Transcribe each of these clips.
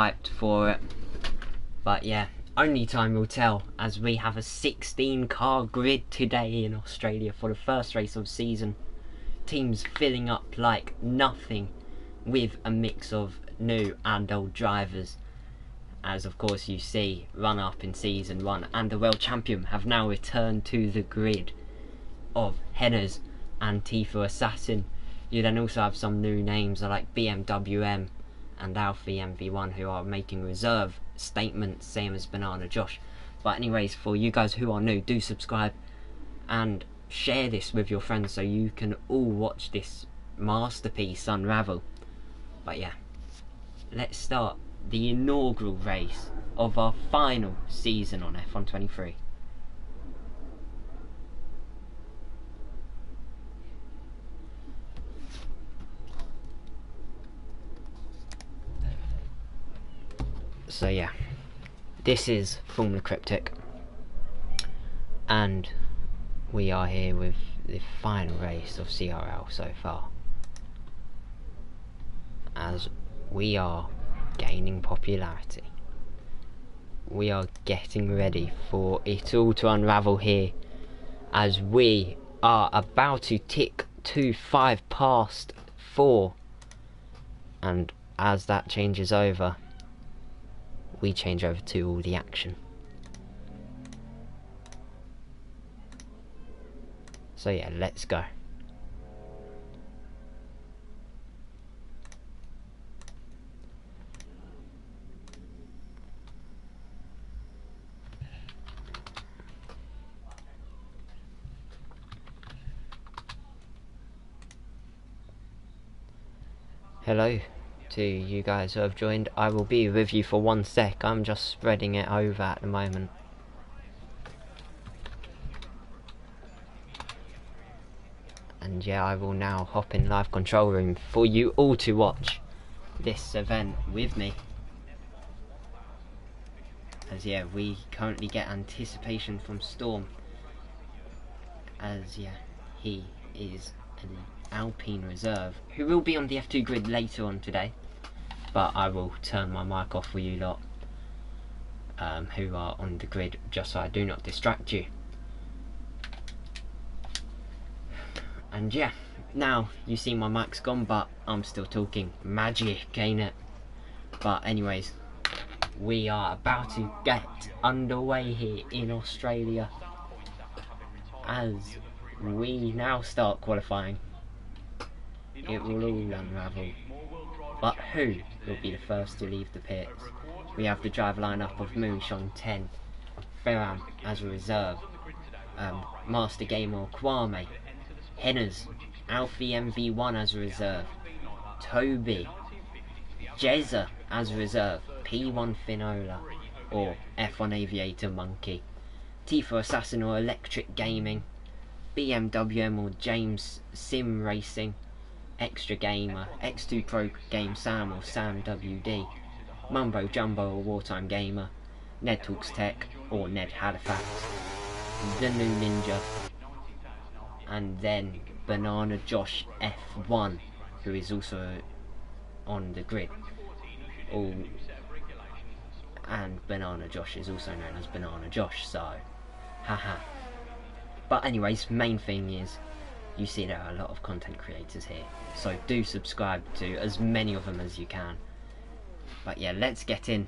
hyped for it. But yeah, only time will tell, as we have a 16-car grid today in Australia for the first race of season. Teams filling up like nothing, with a mix of new and old drivers. As of course you see, runner-up in Season 1 and the World Champion have now returned to the grid of Henners and Tifa Assassin. You then also have some new names like BMW and Alfie MV1 who are making reserve statements, same as Banana Josh. But anyways, for you guys who are new, do subscribe and share this with your friends so you can all watch this masterpiece unravel. But yeah, let's start the inaugural race of our final season on F1 23. So yeah, this is Formula Cryptic, and we are here with the final race of CRL so far, as we are gaining popularity. We are getting ready for it all to unravel here, as we are about to tick 5 past 4, and as that changes over, we change over to all the action. So yeah, let's go. Hello to you guys who have joined. I will be with you for 1 sec. I'm just spreading it over at the moment. And yeah, I will now hop in live control room for you all to watch this event with me. As yeah, we currently get anticipation from Storm, as yeah, he is an Alpine reserve who will be on the F2 grid later on today. But I will turn my mic off for you lot who are on the grid, just so I do not distract you. And yeah, now you see my mic's gone, but I'm still talking. Magic, ain't it? But anyways, we are about to get underway here in Australia, as we now start qualifying. It will all unravel. But who will be the first to leave the pits? We have the drive lineup of Moonshine 10, Ferran as a reserve, Master Gamer Kwame, Henners, Alfie MV1 as a reserve, Toby, Jezza as a reserve, P1 Finola or F1 Aviator Monkey, Tifa Assassin or Electric Gaming, BMW or James Sim Racing, Extra Gamer, X2 Pro Game Sam or Sam WD, Mumbo Jumbo or Wartime Gamer, Ned Talks Tech or Ned Halifax, The New Ninja, and then Banana Josh F1, who is also on the grid. Oh, and Banana Josh is also known as Banana Josh, so haha. But anyways, main thing is, you see there are a lot of content creators here, so do subscribe to as many of them as you can. But yeah, let's get in.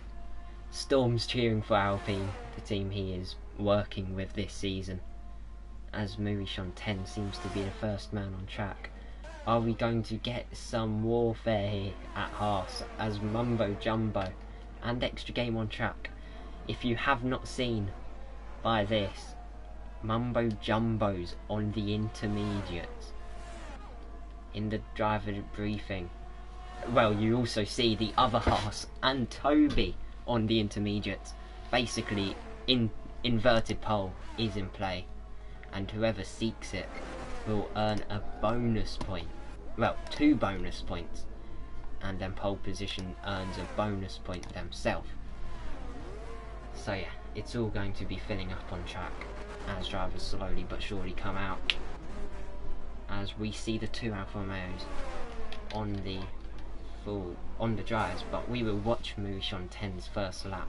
Storm's cheering for Alpine, the team he is working with this season, as Moonshine 10 seems to be the first man on track. Are we going to get some warfare here at Haas, as Mumbo Jumbo and Extra Game on track? If you have not seen by this, Mumbo Jumbo's on the intermediates in the driver briefing. Well, you also see the other Haas and Toby on the intermediates. Basically, inverted pole is in play, and whoever seeks it will earn a bonus point. Well, 2 bonus points, and then pole position earns a bonus point themselves. So yeah, it's all going to be filling up on track as drivers slowly but surely come out, as we see the 2 Alfa Romeos on the full on the dryers, but we will watch Moonshine 10's first lap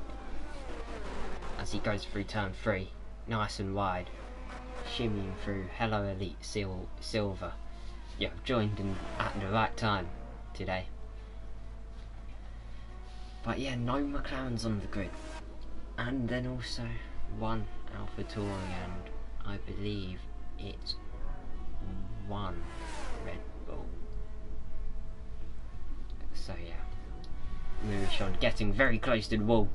as he goes through turn 3, nice and wide, shimmying through. Hello Elite Silver. Yeah, I've joined in at the right time today. But yeah, no McLarens on the grid, and then also one AlphaTauri, and I believe it's one Red Bull. So yeah, Moonshine getting very close to the wall.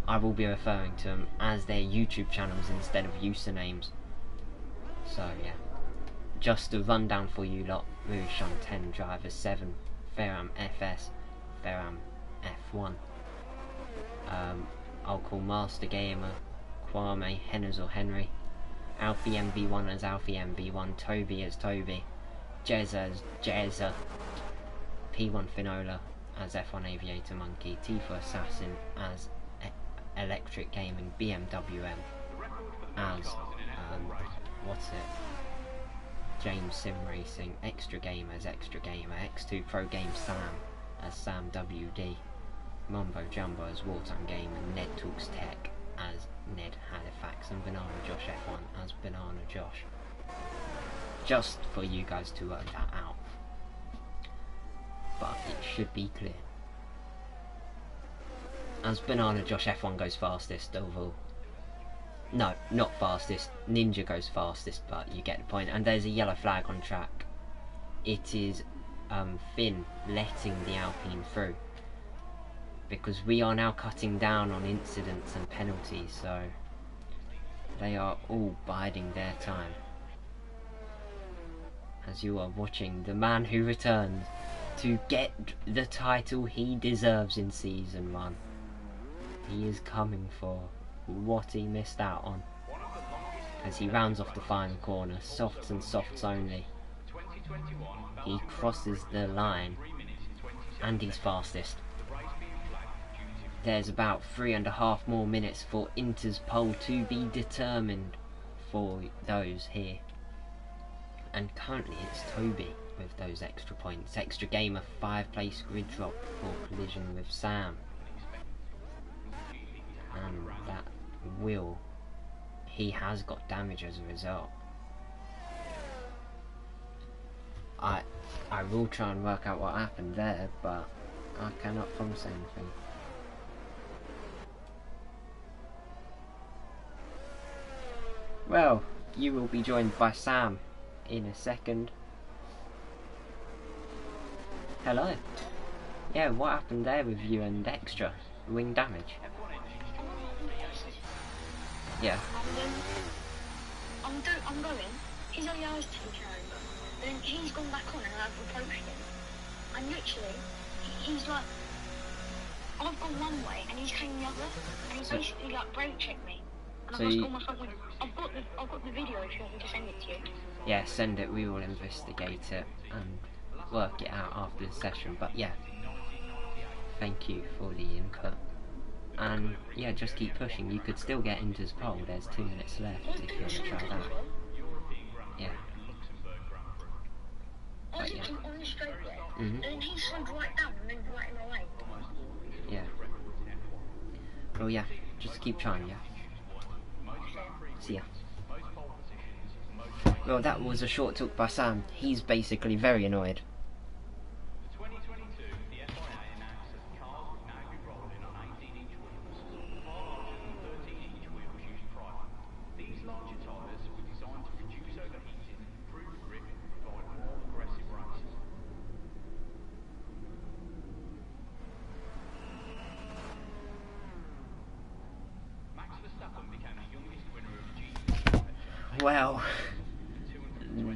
I will be referring to them as their YouTube channels instead of usernames. So yeah, just a rundown for you lot. Moonshine 10 driver 7, Ferram FS, Ferram F1. I'll call Master Gamer, Kwame, Henners or Henry, Alfie MV1 as Alfie MV1, Toby as Toby, Jezza as Jezza, P1 Finola as F1 Aviator Monkey, Tifa Assassin as Electric Gaming, BMWM as what's it? James Sim Racing, Extra Gamer as Extra Gamer, X2 Pro Game Sam as Sam WD, Mumbo Jumbo as Wartime Game, and Ned Talks Tech as Ned Halifax, and Banana Josh F1 as Banana Josh. Just for you guys to work that out. But it should be clear. As Banana Josh F1 goes fastest overall. No, not fastest. Ninja goes fastest, but you get the point. And there's a yellow flag on track. It is Finn letting the Alpine through, because we are now cutting down on incidents and penalties, so they are all biding their time. As you are watching the man who returns to get the title he deserves in Season 1. He is coming for what he missed out on, as he rounds off the final corner, softs and softs only. He crosses the line and he's fastest. There's about 3.5 more minutes for Inter's pole to be determined for those here, and currently it's Toby with those extra points. Extra Gamer 5th place grid drop for collision with Sam, and that he has got damage as a result. I will try and work out what happened there, but I cannot promise anything. Well, you will be joined by Sam in a second. Hello. Yeah, what happened there with you and Extra? Wing damage? Yeah. I'm going. His OER's taken over. Then he's gone back on and I've approached him. And literally, he's like, I've gone one way and he's came the other. And he basically like brake checked me. And I've gone my front window. I've got the video if you want me to send it to you. Yeah, send it. We will investigate it and work it out after the session. But yeah, thank you for the input. And yeah, just keep pushing. You could still get into his pole. There's 2 minutes left if you want to try that. Yeah. I was looking on the straight there, and then he slowed right down and then right in my way. Yeah. Well, yeah, just keep trying, yeah. See ya. Well, that was a short talk by Sam. He's basically very annoyed. Well,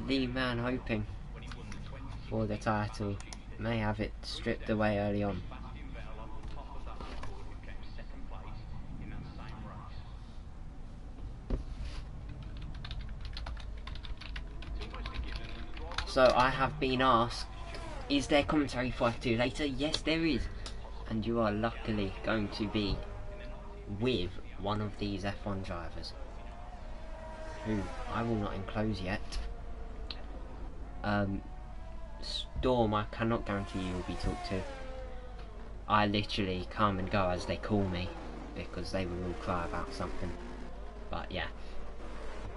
the man hoping for the title may have it stripped away early on. So I have been asked, is there commentary for F2 later? Yes, there is. And you are luckily going to be with one of these F1 drivers, who I will not enclose yet. Storm, I cannot guarantee you will be talked to. I literally come and go as they call me, because they will all cry about something. But yeah,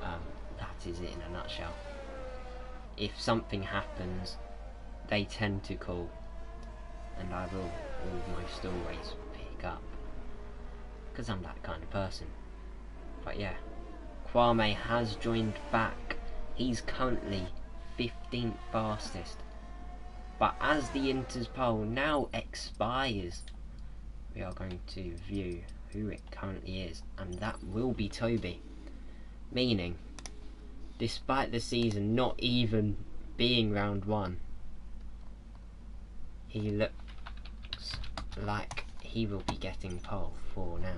that is it in a nutshell. If something happens, they tend to call, and I will almost always pick up, because I'm that kind of person. But yeah, Kwame has joined back. He's currently 15th fastest. But as the Interpol now expires, we are going to view who it currently is, and that will be Toby. Meaning, despite the season not even being round 1, he looks like he will be getting pole 4 now.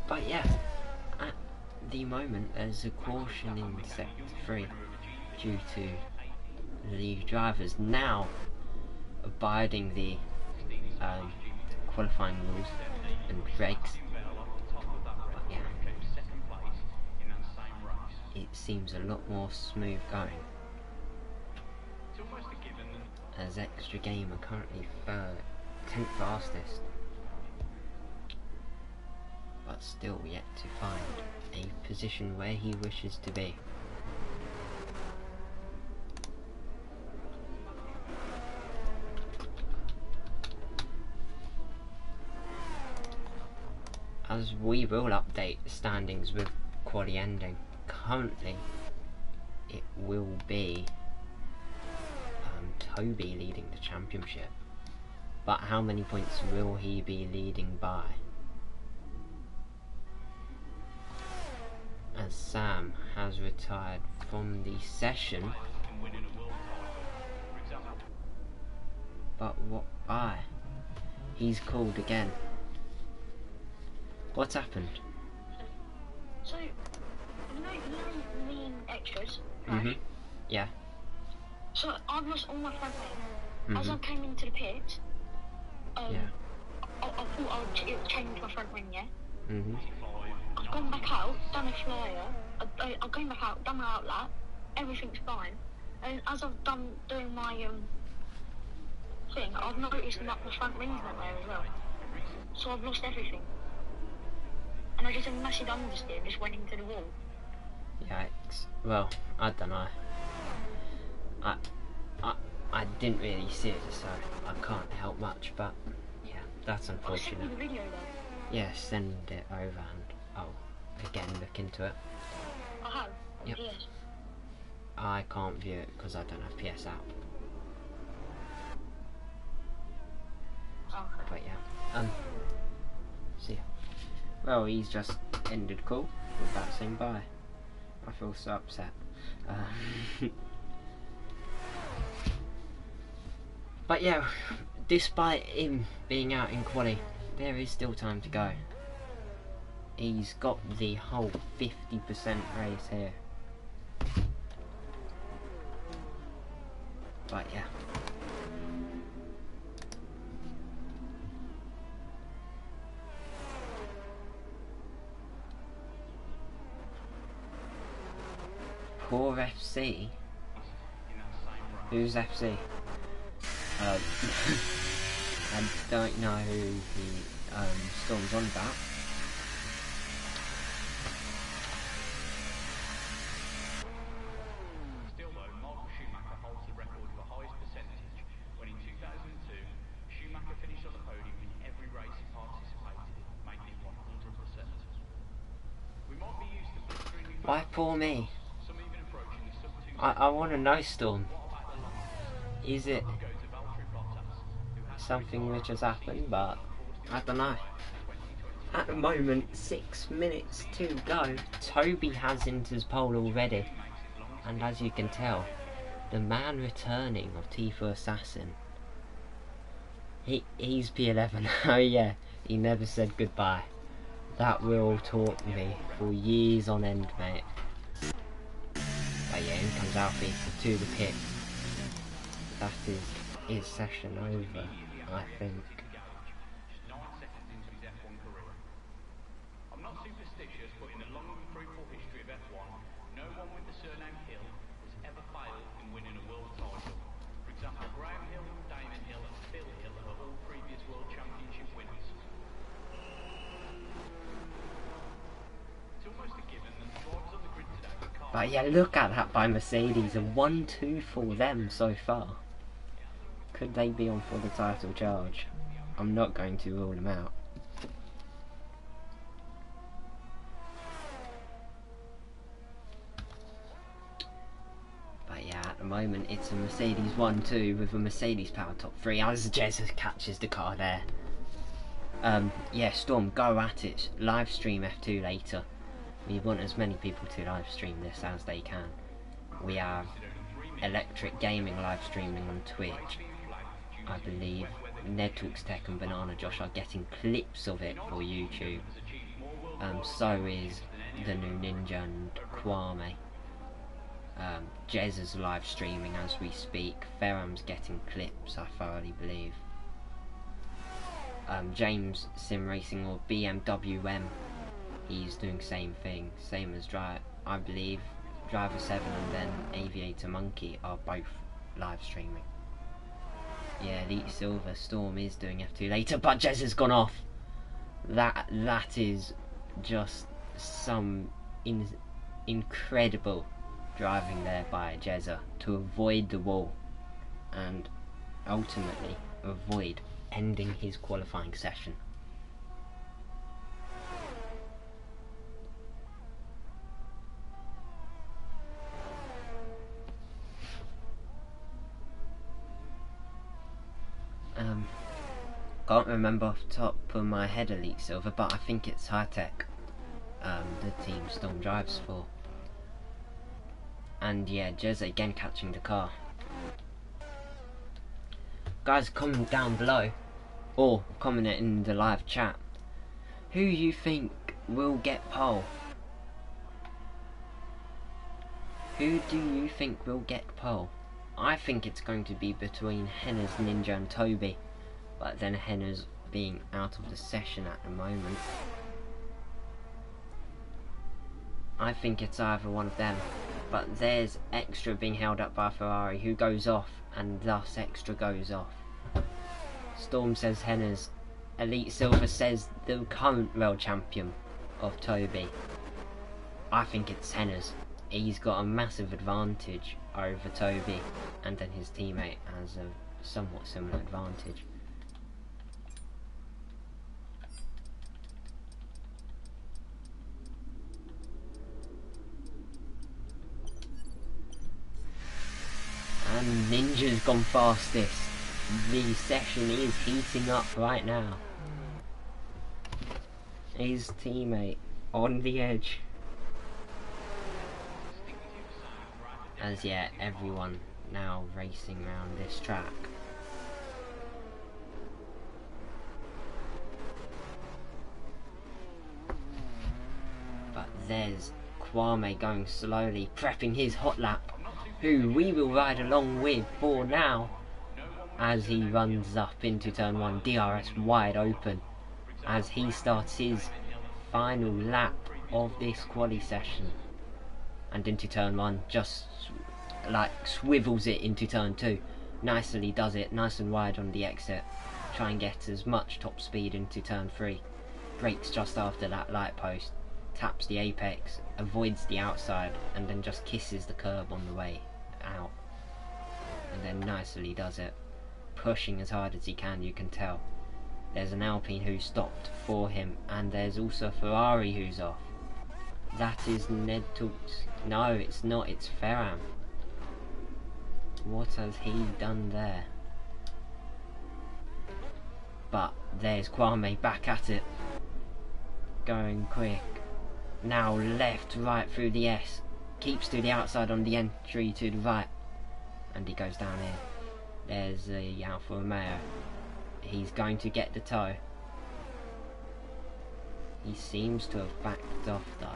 But yeah, at the moment there's a caution in sector 3 due to the drivers now abiding the qualifying rules and regs. But yeah, it seems a lot more smooth going, as Extra Game are currently 10th fastest, but still yet to find a position where he wishes to be. As we will update the standings with quali ending, currently it will be Toby leading the championship, but how many points will he be leading by? As Sam has retired from the session, but what by? He's called again. What's happened? So, you know me and extras, right? Yeah. So, I've lost all my front wing. As I came into the pit, Yeah. I thought I would change my front wing, yeah? Mhm. I've gone back out, done a flyer, I've gone back out, done my outlap, everything's fine. And as I've doing my thing, I've noticed that my front wing's not there as well. So I've lost everything. And I just a massive understeer and just went into the wall. Yikes. Well, I don't know. I didn't really see it, so I can't help much, but yeah, that's unfortunate. I'll send you the video though. Yeah, send it over and I'll again look into it. I have. Yep. Yes. I can't view it because I don't have PS app. Okay. But yeah, see ya. Well, he's just ended call without saying bye. I feel so upset. But yeah, despite him being out in quali, there is still time to go. He's got the whole 50% race here. But yeah. Poor FC. Who's FC? I don't know who the Storm's on about. Still though, Michael Schumacher holds the record for highest percentage when in 2002, Schumacher finished on the podium in every race he participated in, making it 100%. We might be used to blistering new Why poor me? some even approaching the sub-2. I want to know, Storm. Is it something which has happened? But I don't know. At the moment, 6 minutes to go. Toby has Inter's pole already, and as you can tell, the man returning of Tifa Assassin He's P11. Oh yeah, he never said goodbye. That will taunt me for years on end, mate. But yeah, in comes Alfie to the pit. That is his session over, I think. 9 seconds into his F1 career. I'm not superstitious, but in the long and fruitful history of F1, no one with the surname Hill has ever failed in winning a world title. For example, Graham Hill, Damon Hill and Phil Hill are all previous world championship winners. It's almost a given that the drivers on the grid today with cars... But yeah, look at that by Mercedes, a 1-2 for them so far. Could they be on for the title charge? I'm not going to rule them out. But yeah, at the moment it's a Mercedes 1-2 with a Mercedes power top 3 as Jesus catches the car there. Yeah, Storm, go at it. Live stream F2 later. We want as many people to live stream this as they can. We have Electric Gaming live streaming on Twitch. I believe Ned Talks Tech and Banana Josh are getting clips of it for YouTube. So is the new Ninja and Kwame. Jez is live streaming as we speak. Ferram's getting clips, I thoroughly believe. James Sim Racing or BMWM, he's doing same thing, same as I believe Driver 7 and then Aviator Monkey are both live streaming. Yeah, Elite Silver Storm is doing F2 later, but Jez has gone off. That is just some incredible driving there by Jezza to avoid the wall and ultimately avoid ending his qualifying session. Can't remember off the top of my head Elite Silver, but I think it's High Tech, the team Storm drives for. And yeah, Jez again catching the car. Guys, comment down below, or comment it in the live chat, who you think will get pole? Who do you think will get pole? I think it's going to be between Henna's Ninja and Toby, but then Henna's being out of the session at the moment. I think it's either one of them, but there's Extra being held up by Ferrari, who goes off, and thus Extra goes off. Storm says Henna's. Elite Silver says the current world champion of Toby. I think it's Henna's. He's got a massive advantage over Toby, and then his teammate has a somewhat similar advantage. And Ninja's gone fastest. The session is heating up right now. His teammate on the edge. As yeah, everyone now racing around this track. But there's Kwame going slowly, prepping his hot lap, who we will ride along with for now, as he runs up into turn 1, DRS wide open, as he starts his final lap of this quali session, and into turn 1, just like swivels it into turn 2, nicely does it, nice and wide on the exit, try and get as much top speed into turn 3, brakes just after that light post, taps the apex, avoids the outside, and then just kisses the curb on the way out, and then nicely does it, pushing as hard as he can. You can tell there's an Alpine who stopped for him, and there's also a Ferrari who's off. That is Ned Talks. No, it's not, it's Ferram. What has he done there? But there's Kwame back at it, going quick. Now left, right through the S, keeps to the outside on the entry to the right, and he goes down here. There's the Alfa Romeo, He's going to get the toe. He seems to have backed off though.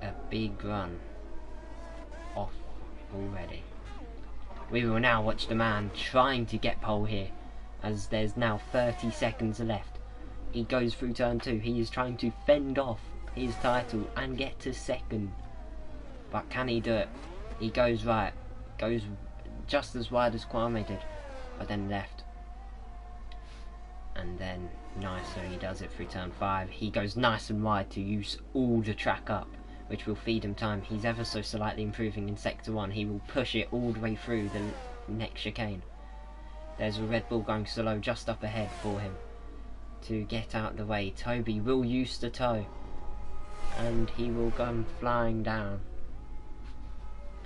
A big run off already. We will now watch the man trying to get pole here, as there's now 30 seconds left. He goes through turn 2. He is trying to fend off his title and get to second. But can he do it? He goes right. Goes just as wide as Kwame did, but then left. And then nicer, he does it through turn 5. He goes nice and wide to use all the track up, which will feed him time. He's ever so slightly improving in sector 1. He will push it all the way through the next chicane. There's a Red Bull going slow just up ahead for him to get out the way. Toby will use the toe, and he will come flying down,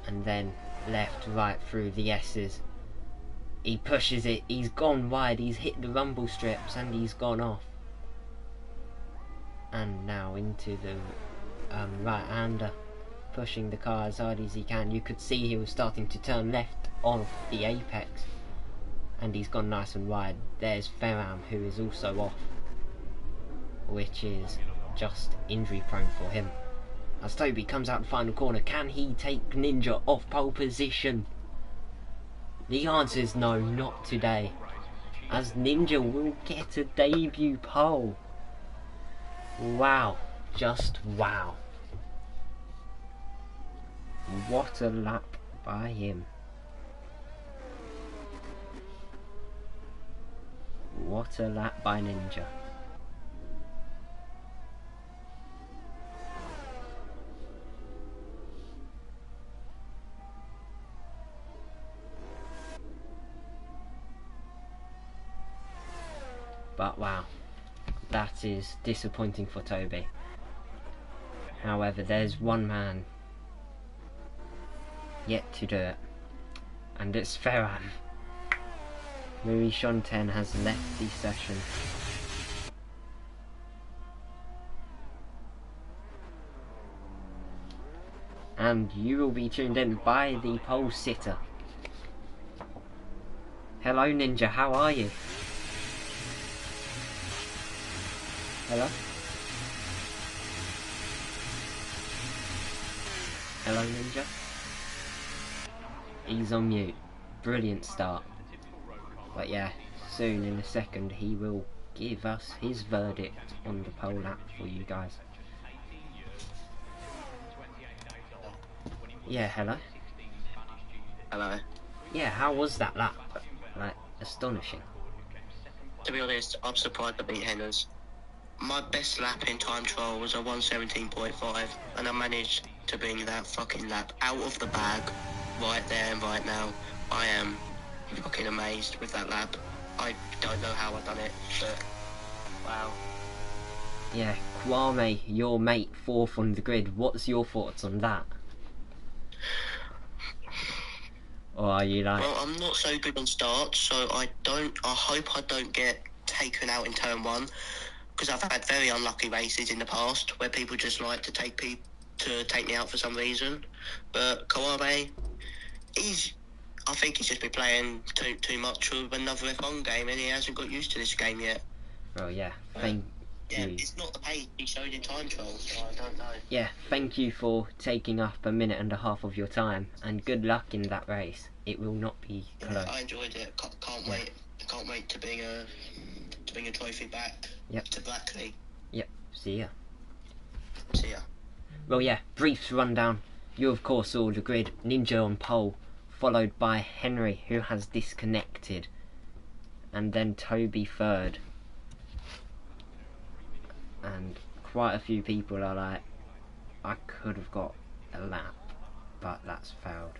and then left, right through the S's. He pushes it, he's gone wide, he's hit the rumble strips and he's gone off. And now into the right-hander, pushing the car as hard as he can. You could see he was starting to turn left off the apex, and he's gone nice and wide. There's Ferram, who is also off, which is just injury prone for him. As Toby comes out the final corner, can he take Ninja off pole position? The answer is no, not today, as Ninja will get a debut pole. Wow, just wow. What a lap by him. What a lap by Ninja. But wow, that is disappointing for Toby. However, there's one man yet to do it, and it's Ferran. Louis Shonten has left the session. And you will be tuned in by the pole sitter. Hello Ninja, how are you? Hello? Hello Ninja? He's on mute. Brilliant start. But yeah, soon in a second he will give us his verdict on the pole lap for you guys. Yeah, hello? Hello. Yeah, how was that lap? Like, astonishing. To be honest, I'm surprised I beat Henners. My best lap in time trial was a 1:17.5, and I managed to bring that fucking lap out of the bag right there and right now. I am fucking amazed with that lap. I don't know how I done it, but wow. Yeah, Kwame, your mate, 4th on the grid. What's your thoughts on that? Or are you like... Well, I'm not so good on starts, so I hope I don't get taken out in turn 1, because I've had very unlucky races in the past where people just like to take me out for some reason. But Kawabe, I think he's just been playing too much of another F1 game, and he hasn't got used to this game yet. Well, yeah, thank Yeah, you. it's not the pace he showed in time trial, so I don't know. Yeah, thank you for taking up a minute and a half of your time, and good luck in that race. It will not be close. Yeah, I enjoyed it. Can't wait. I can't wait to bring a trophy back to Blackley. Yep, see ya. See ya. Well, yeah, brief rundown. You, of course, saw the grid. Ninja on pole, followed by Henry, who has disconnected, and then Toby 3rd. And quite a few people are like, I could have got a lap, but that's failed.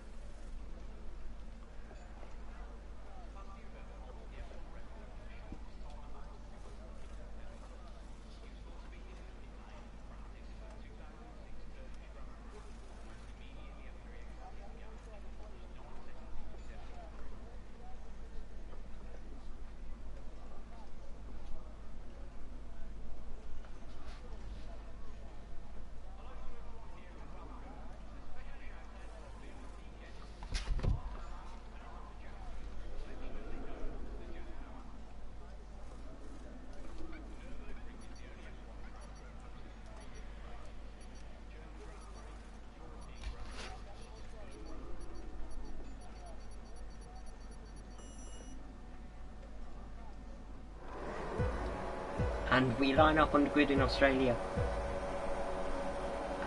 And we line up on the grid in Australia.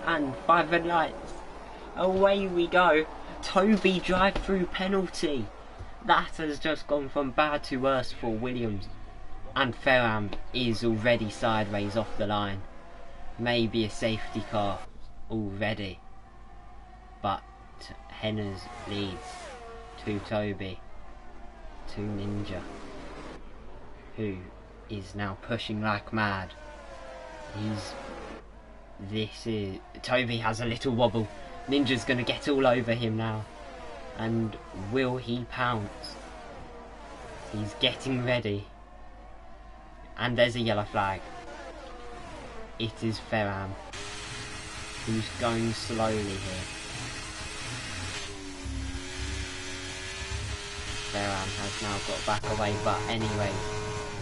And 5 red lights. Away we go. Toby drive-through penalty. That has just gone from bad to worse for Williams. And Ferran is already sideways off the line. Maybe a safety car already. But Henners leads to Toby, to Ninja, who is now pushing like mad. Toby has a little wobble. Ninja's gonna get all over him now. And will he pounce? He's getting ready. And there's a yellow flag. It is Ferran, who's going slowly here. Ferran has now got back away, but anyway,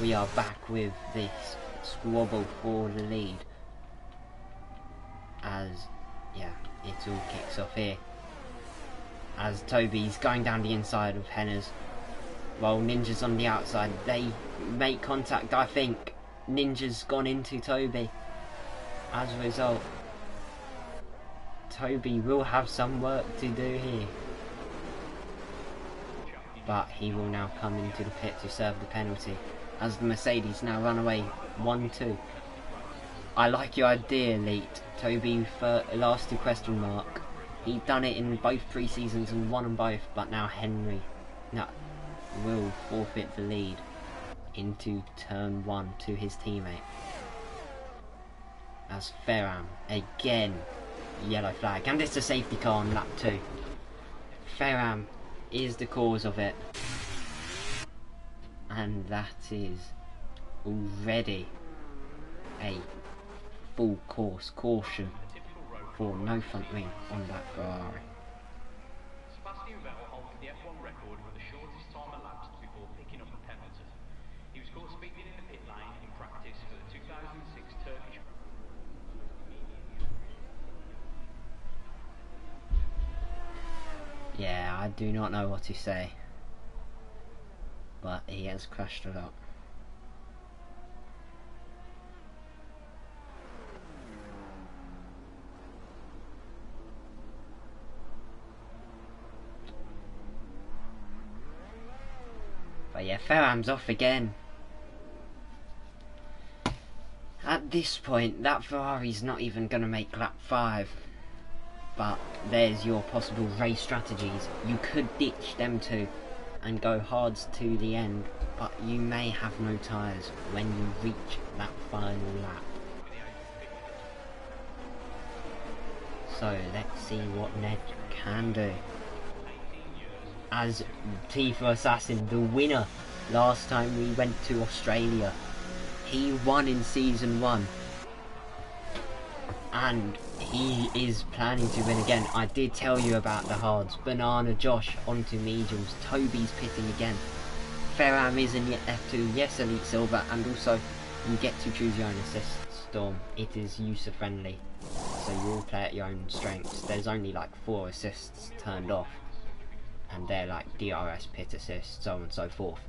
we are back with this squabble for the lead. As, yeah, it all kicks off here. As Toby's going down the inside of Henners, while Ninja's on the outside. They make contact, I think. Ninja's gone into Toby. As a result, Toby will have some work to do here. But he will now come into the pit to serve the penalty, as the Mercedes now run away 1-2. I like your idea, Leet. Toby for last to question mark. He'd done it in both pre-seasons and won them both, but now Henry will forfeit the lead into turn 1 to his teammate. As Ferran, again, yellow flag, and it's a safety car on lap 2. Ferran is the cause of it, and that is already a full course caution for no front wing on that Ferrari. Sebastian Vettel holds the F1 record with the shortest time elapsed before picking up a penalty. He was caught speeding in the pit lane in practice for the 2006 Turkish. Yeah, I do not know what to say, but he has crashed a lot. But yeah, Ferran's off again. At this point, that Ferrari's not even going to make lap 5. But there's your possible race strategies. You could ditch them two and go hards to the end, but you may have no tyres when you reach that final lap. So let's see what Ned can do. As Tifa Assassin, the winner last time we went to Australia, he won in season 1. And he is planning to win again. I did tell you about the hards. Banana Josh onto mediums. Toby's pitting again. Ferran is in F2. Yes, Elite Silver. And also, you get to choose your own assist, Storm. It is user friendly, so you all play at your own strengths. There's only like 4 assists turned off, and they're like DRS, pit assist, so on and so forth.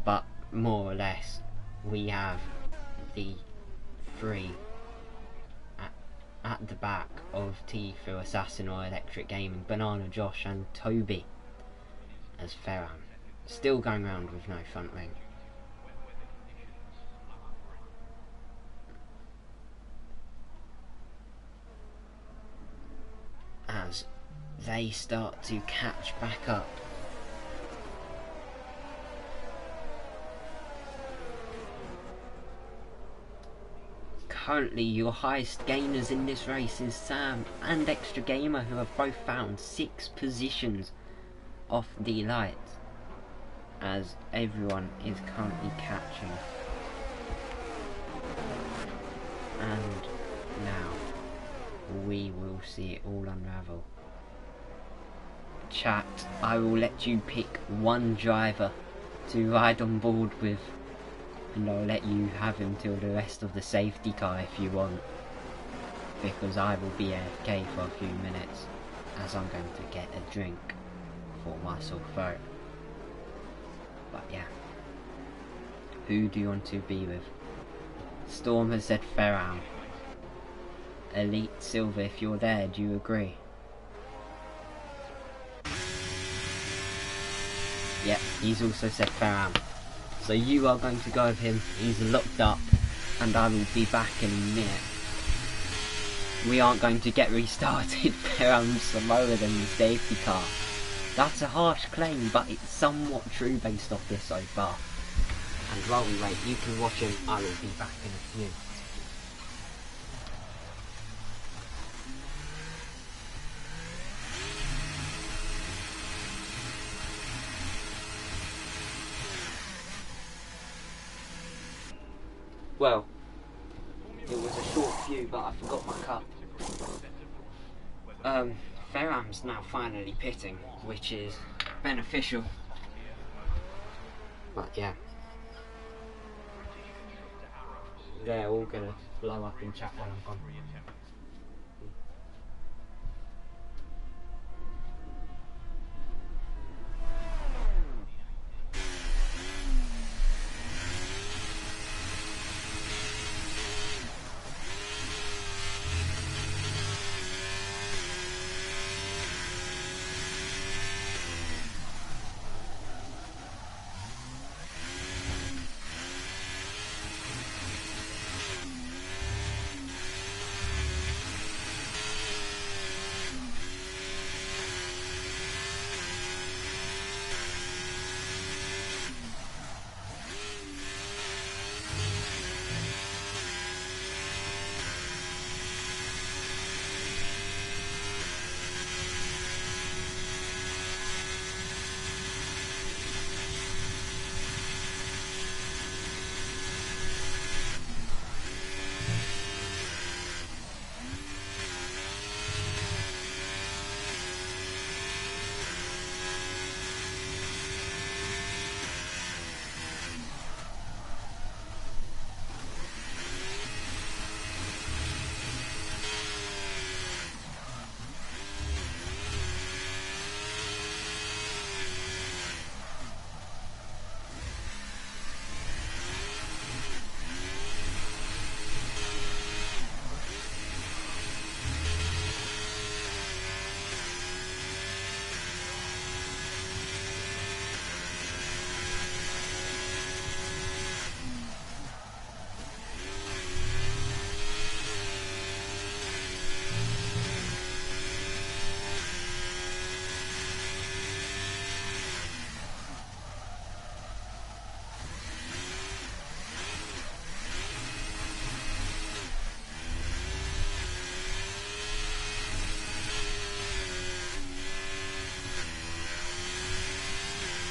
But more or less, we have the 3 at the back of Tifu Assassin or Electric Gaming, Banana Josh and Toby, as Ferran still going around with no front wing. As they start to catch back up. Currently your highest gainers in this race is Sam and Extra Gamer, who have both found 6 positions off the lights, as everyone is currently catching. And now we will see it all unravel. Chat, I will let you pick one driver to ride on board with, and I'll let you have him till the rest of the safety car if you want, because I will be AFK for a few minutes as I'm going to get a drink for my sore throat. But yeah, Who do you want to be with? Storm has said Ferram. Elite Silver, if you're there, do you agree? Yep, he's also said Ferram. So you are going to go with him. He's locked up, and I will be back in a minute. We aren't going to get restarted. Ferram's slower than the safety car. That's a harsh claim, but it's somewhat true based off this so far. And while we wait, you can watch him. I will be back in a few. Well, it was a short view, but I forgot my cup. Ferram's now finally pitting, which is beneficial. But yeah, they're all gonna blow up in chat while I'm gone.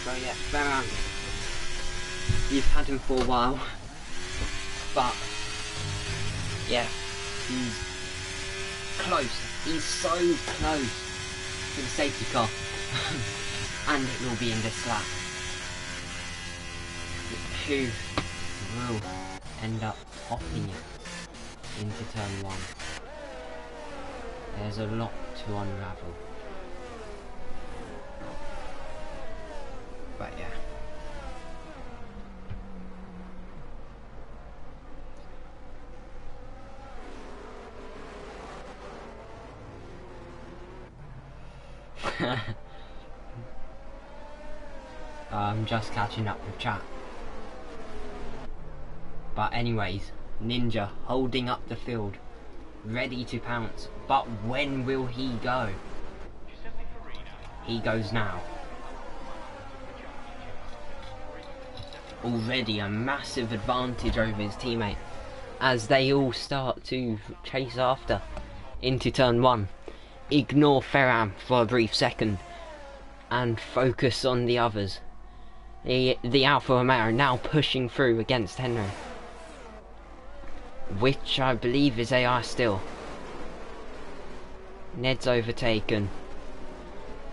So yeah, Ferram, you've had him for a while, but yeah, he's close. He's so close to the safety car, and it will be in this lap. Who will end up popping it into turn 1? There's a lot to unravel. But yeah. I'm just catching up with chat. But anyways, Ninja holding up the field, ready to pounce. But when will he go? He goes now. Already a massive advantage over his teammate as they all start to chase after into turn 1. Ignore Ferram for a brief second and focus on the others. The Alfa Romeo now pushing through against Henry, which I believe is AI still. Ned's overtaken.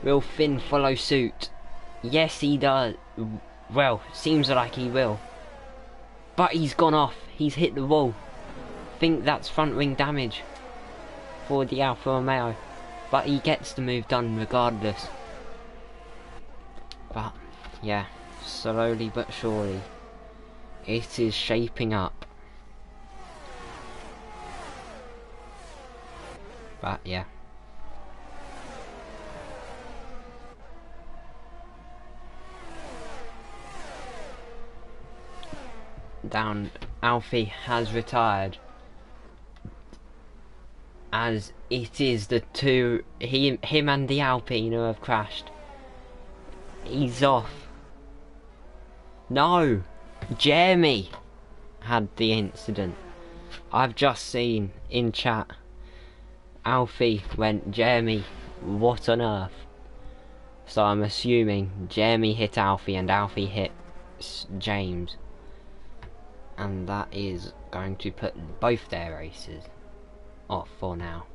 Will Finn follow suit? Yes, he does. Well, seems like he will. But he's gone off. He's hit the wall. Think that's front wing damage for the Alfa Romeo. But he gets the move done regardless. But, yeah, slowly but surely, It is shaping up. But yeah. Down, Alfie has retired. As it is the two, him and the Alpine who have crashed. He's off. No! Jeremy had the incident. I've just seen in chat. Alfie went, Jeremy, what on earth? So I'm assuming Jeremy hit Alfie and Alfie hit James. And that is going to put both their races off for now.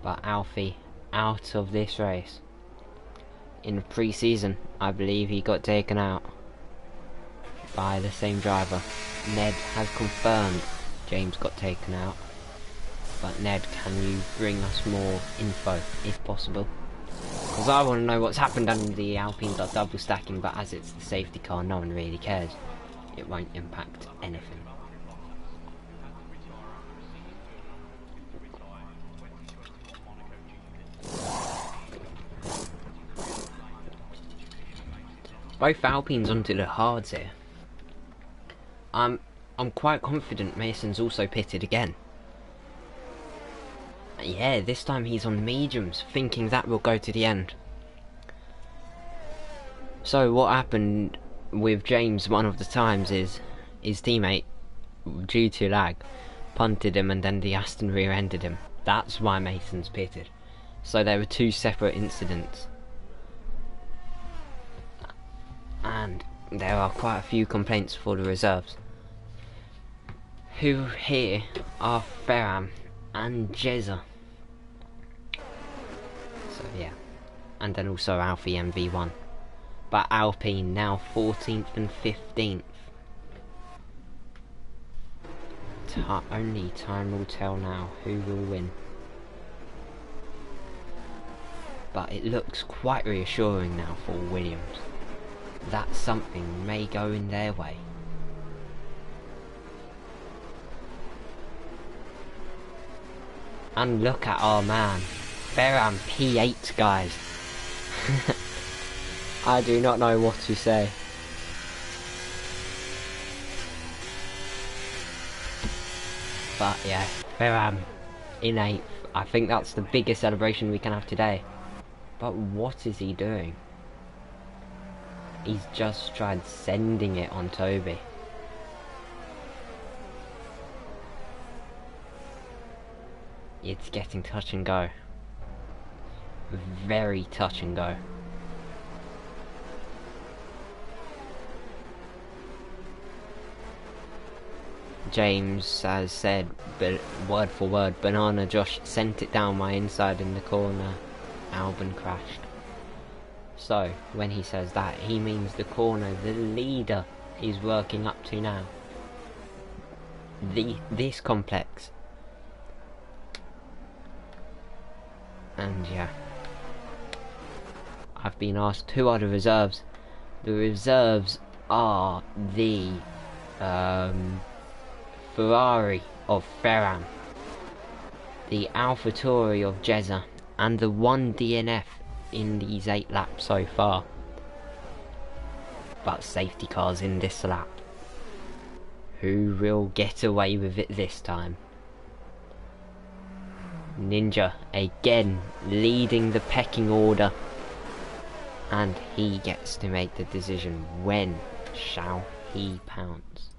But Alfie out of this race. In the pre-season, I believe he got taken out by the same driver. Ned has confirmed James got taken out. But Ned, can you bring us more info, if possible? Because I want to know what's happened under the Alpines are double stacking, but as it's the safety car, no one really cares. It won't impact anything. Both Alpines onto the hards here. I'm quite confident Mason's also pitted again. Yeah, this time he's on mediums, thinking that will go to the end. So what happened with James one of the times is his teammate, due to lag, punted him and then the Aston rear-ended him. That's why Mason's pitted. So there were two separate incidents. And there are quite a few complaints for the reserves. Who here are Ferram and Jezza. So yeah. And then also Alfie MV1. But Alpine now 14th and 15th. Only time will tell now who will win. But it looks quite reassuring now for Williams. That something may go in their way. And look at our man. Ferram P8, guys. I do not know what to say. But yeah, Ferram in 8th. I think that's the biggest celebration we can have today. But what is he doing? He's just tried sending it on Toby. It's getting touch and go. Very touch and go. James has said, but word for word, Banana Josh sent it down my inside in the corner. Albon crashed. So, when he says that, he means the corner the leader is working up to now. This complex. And yeah. I've been asked who are the reserves. The reserves are the Ferrari of Ferram, the AlphaTauri of Jezza, and the one DNF in these 8 laps so far. But safety cars in this lap. Who will get away with it this time? Ninja again leading the pecking order, and he gets to make the decision. When shall he pounce?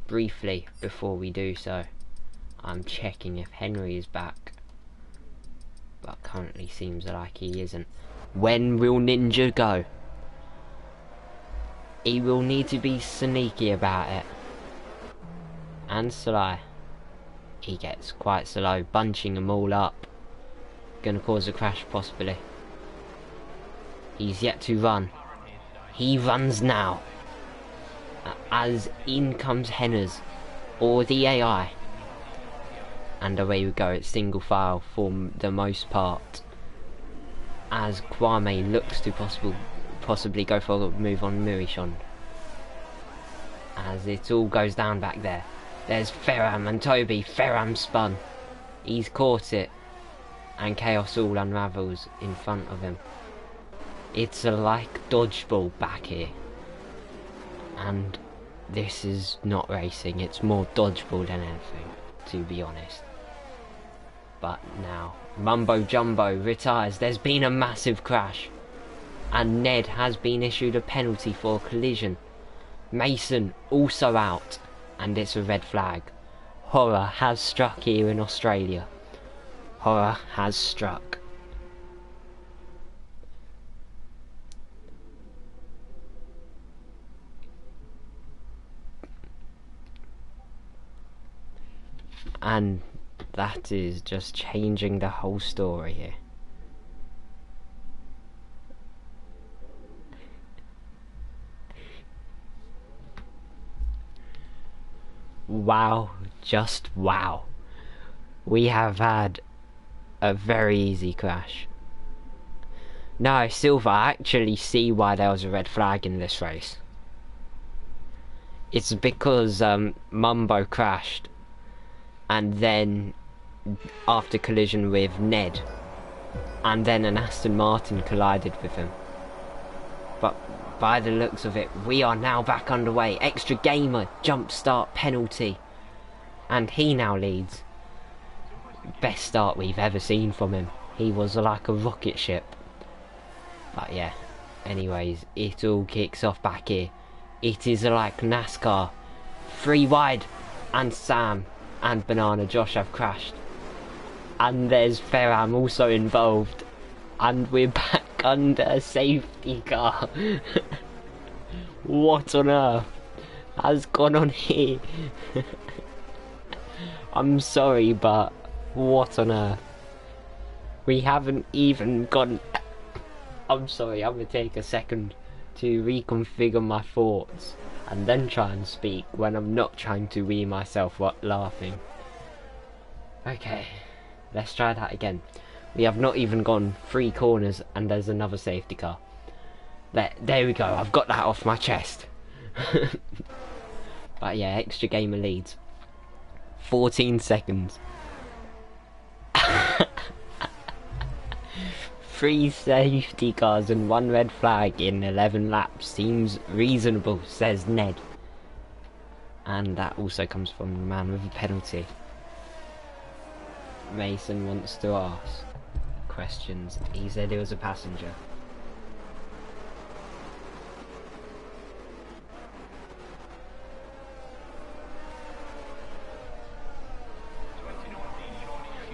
Briefly before we do so, I'm checking if Henry is back, but currently seems like he isn't. When will Ninja go? He will need to be sneaky about it. And sly. He gets quite slow, bunching them all up. Gonna cause a crash possibly. He's yet to run. He runs now. As in comes Henners, or the AI. And away we go, it's single file for the most part. As Kwame looks to possibly go for a move on Murishon. as it all goes down back there. There's Ferram and Toby. Ferram spun. He's caught it. And chaos all unravels in front of him. It's like dodgeball back here. And this is not racing, it's more dodgeball than anything, to be honest. But now, Mumbo Jumbo retires. There's been a massive crash. And Ned has been issued a penalty for a collision. Mason also out. And it's a red flag. Horror has struck here in Australia. Horror has struck. And that is just changing the whole story here. Wow, just wow. We have had a very easy crash. No, Silver, I actually see why there was a red flag in this race. It's because Mumbo crashed, and then after collision with Ned, and then an Aston Martin collided with him. But by the looks of it, we are now back underway. Extra Gamer jump start penalty, and he now leads. Best start we've ever seen from him. He was like a rocket ship. But yeah, anyways, it all kicks off back here. It is like NASCAR. 3 wide, and Sam and Banana Josh have crashed. And there's Ferram also involved. And we're back under a safety car. What on earth has gone on here? I'm sorry, but what on earth? We haven't even gone... I'm sorry, I'm gonna take a second to reconfigure my thoughts and then try and speak when I'm not trying to wee myself while laughing. Okay, let's try that again. We have not even gone 3 corners and there's another safety car. There we go, I've got that off my chest. But yeah, Extra Gamer leads. 14 seconds. 3 safety cars and 1 red flag in 11 laps seems reasonable, says Ned. And that also comes from the man with a penalty. Mason wants to ask questions. He said he was a passenger.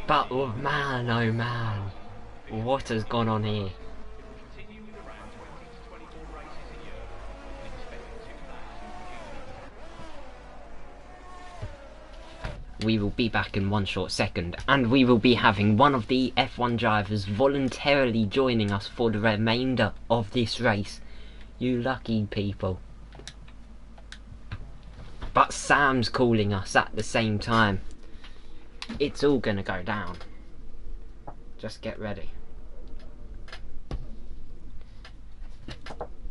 But oh man, what has gone on here? We will be back in one short second, and we will be having one of the F1 drivers voluntarily joining us for the remainder of this race. You lucky people. But Sam's calling us at the same time. It's all gonna go down. Just get ready.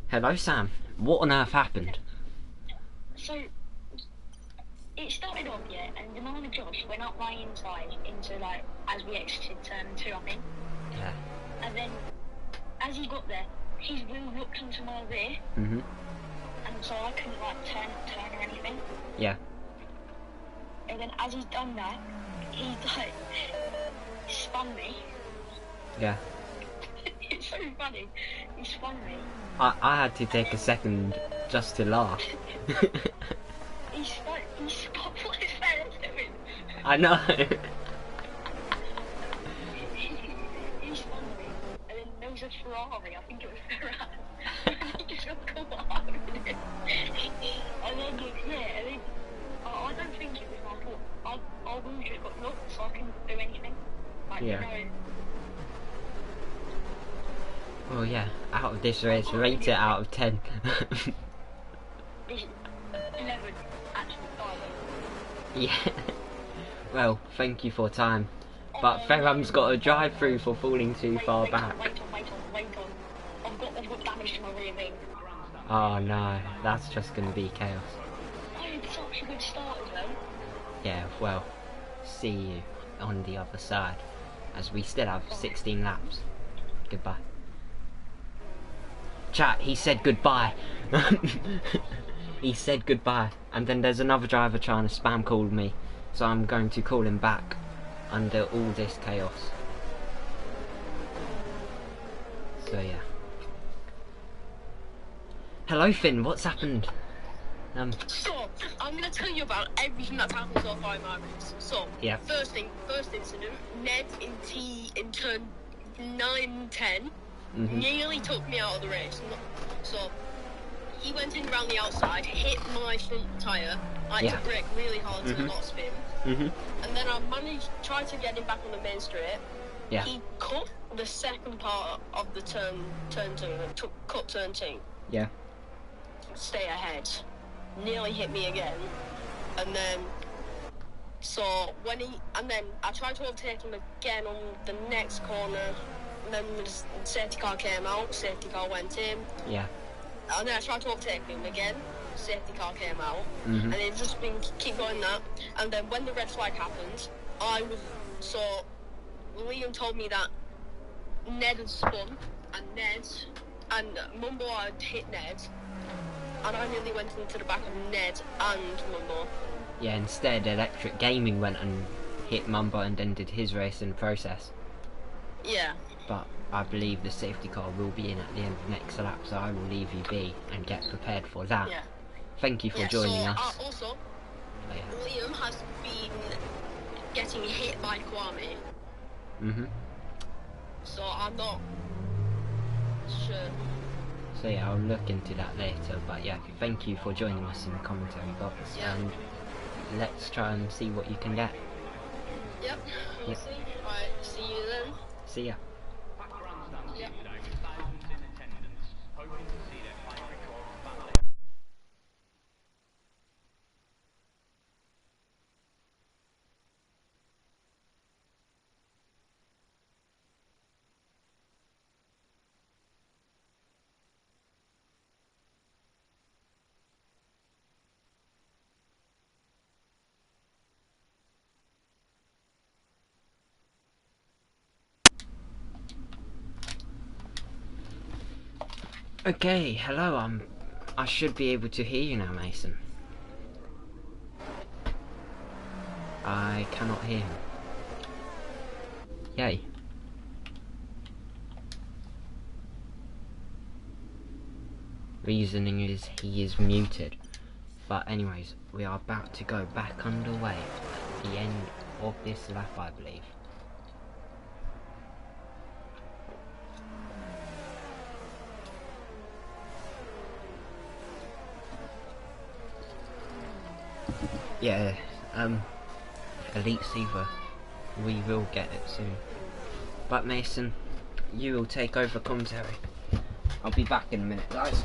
Hello, Sam. What on earth happened? So, it started off, yeah, and the man Josh went up my inside into, like, as we exited turn 2, I think. Yeah. And then, as he got there, his wheel looked into my rear. Mhm. And so I couldn't, like, turn or anything. Yeah. And then as he's done that, he, like, spun me. Yeah. It's so funny. He spun me. I had to take a second just to laugh. He spun, what is that doing? I know. He spun me, and then there was a Ferrari, I think it was Ferrari. He just got caught up in it. And then, yeah, and then, I don't think it was my fault. Our wheel just got locked, so I couldn't do anything. Like, Yeah. you know, Oh yeah, out of this race, rate it out of 10. this 11 actually died. Yeah. Well, thank you for time. But Ferram's got a drive through for falling too far back. Wait on. I've got damage to my rear wing. Oh no, that's just gonna be chaos. made such a good start as well. Yeah, well, see you on the other side, as we still have 16 laps. Goodbye. Chat, he said goodbye. He said goodbye. And then there's another driver trying to spam call me, so I'm going to call him back under all this chaos. So yeah. Hello Finn, what's happened? So, I'm gonna tell you about everything that's happened so far in my race. So, Yeah. first incident, Ned in turn 9, 10 nearly took me out of the race. So, he went in around the outside, hit my front tyre. I had to brake really hard to not spin. And then I tried to get him back on the main straight. Yeah. He cut the second part of the turn 2, cut turn 2. Yeah. Stay ahead. Nearly hit me again. And then I tried to overtake him again on the next corner. And then the safety car came out, safety car went in. Yeah. And then I tried to overtake him again, safety car came out. And it's just been keep going that. And then when the red flag happened, Liam told me that Ned had spun, and Mumbo had hit Ned, and I nearly went into the back of Ned and Mumbo. Yeah, instead Electric Gaming went and hit Mumbo and then did his race in the process. Yeah. But I believe the safety car will be in at the end of next lap, so I will leave you be and get prepared for that. Yeah. Thank you for joining us. Also, Liam has been getting hit by Kwame. So I'm not sure. So yeah, I'll look into that later, but yeah, thank you for joining us in the commentary box, and let's try and see what you can get. Yep, we'll see. Alright, see you then. See ya. Back grandstand today with thousands in attendance, hoping to see their favourite driver back. Okay, hello, I should be able to hear you now, Mason. I cannot hear him. Yay. Reasoning is he is muted. But anyways, we are about to go back underway at the end of this lap, I believe. Yeah, Elite Seaver, we will get it soon. But Mason, you will take over commentary. I'll be back in a minute, guys.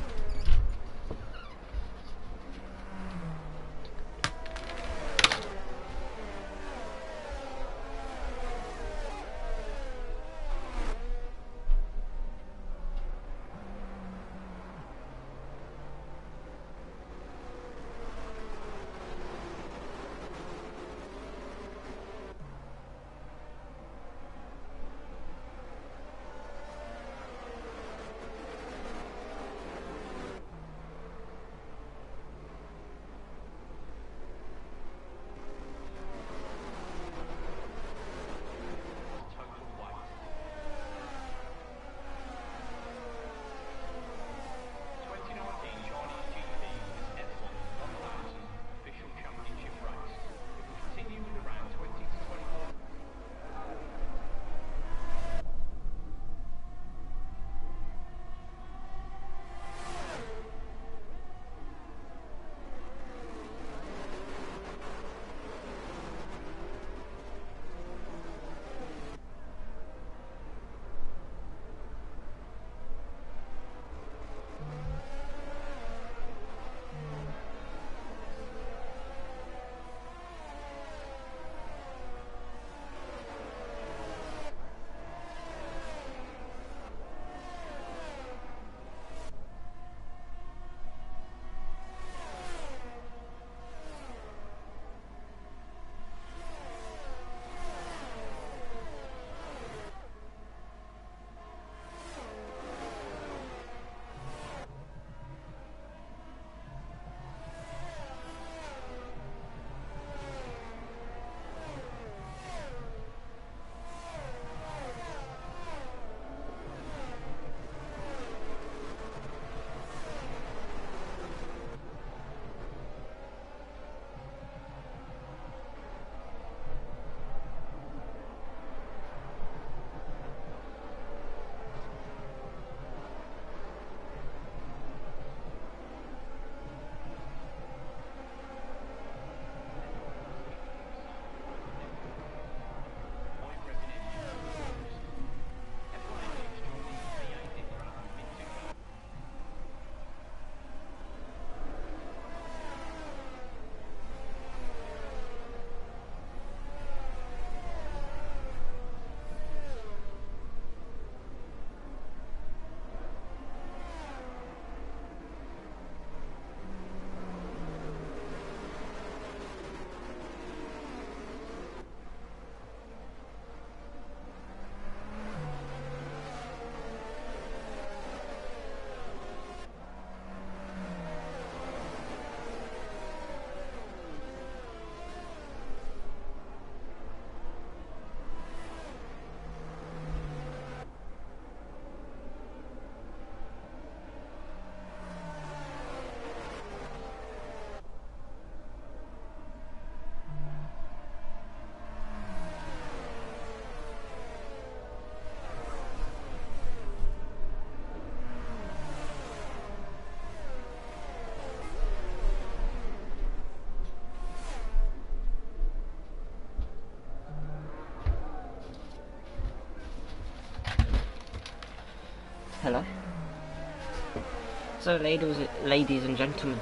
So ladies and gentlemen,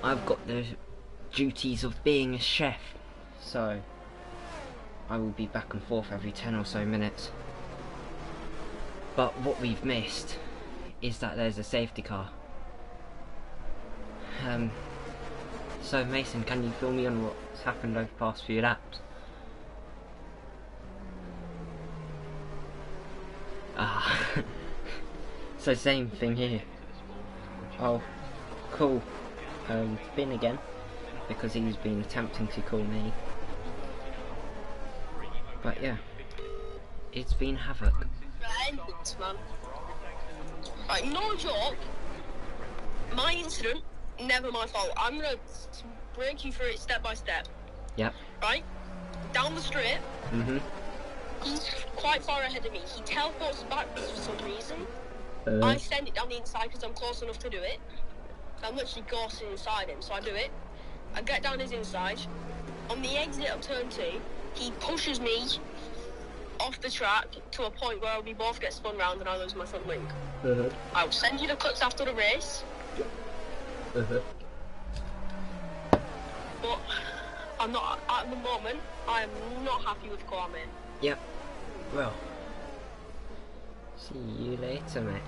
I've got the duties of being a chef, so I will be back and forth every 10 or so minutes. But what we've missed is that there's a safety car. So Mason, can you fill me on what's happened over the past few laps? So same thing here. Oh, cool. Finn again, because he's been attempting to call me. But yeah, it's been havoc. Man. Right, no joke. My incident, never my fault. I'm gonna break you through it step by step. Yep. Right? Down the strip. Mhm. He's quite far ahead of me. He teleports backwards for some reason. I send it down the inside because I'm close enough to do it. I'm literally ghosting inside him, so I do it. I get down his inside. On the exit of turn 2, he pushes me off the track to a point where we both get spun round and I lose my front link. I will send you the clips after the race. But I'm not, at the moment, I am not happy with Kwame. Yep. Well, see you later, mate.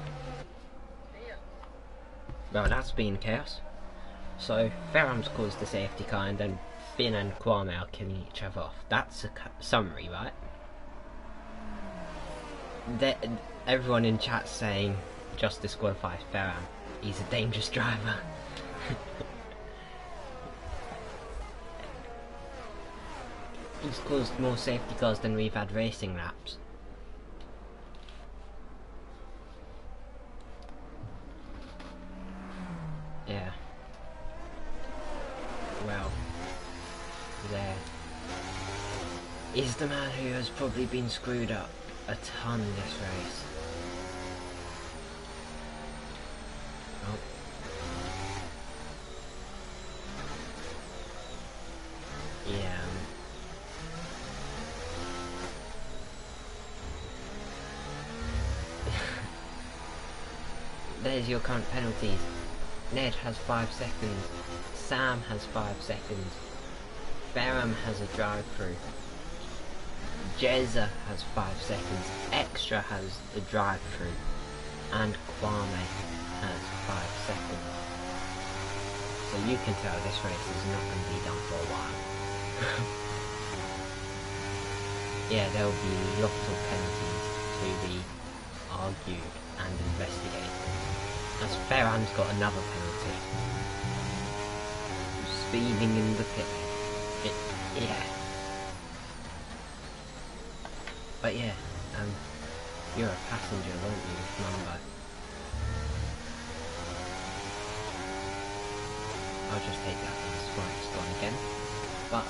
Yeah. Well, that's been chaos. So, Ferram's caused the safety car and then Finn and Kwame are killing each other off. That's a summary, right? Everyone in chat's saying just disqualify Ferram. He's a dangerous driver. He's caused more safety cars than we've had racing laps. Yeah. Well, there is the man who has probably been screwed up a ton this race. Oh. Yeah. There's your current penalties. Ned has 5 seconds. Sam has 5 seconds. Ferram has a drive-through. Jezza has 5 seconds. Extra has the drive-through. And Kwame has 5 seconds. So you can tell this race is not going to be done for a while. Yeah, there will be lots of penalties to be argued and investigated. As Ferram's got another penalty. Speeding in the pit. Yeah. But yeah, you're a passenger, weren't you, Mumbo? I'll just take that as it's gone again. But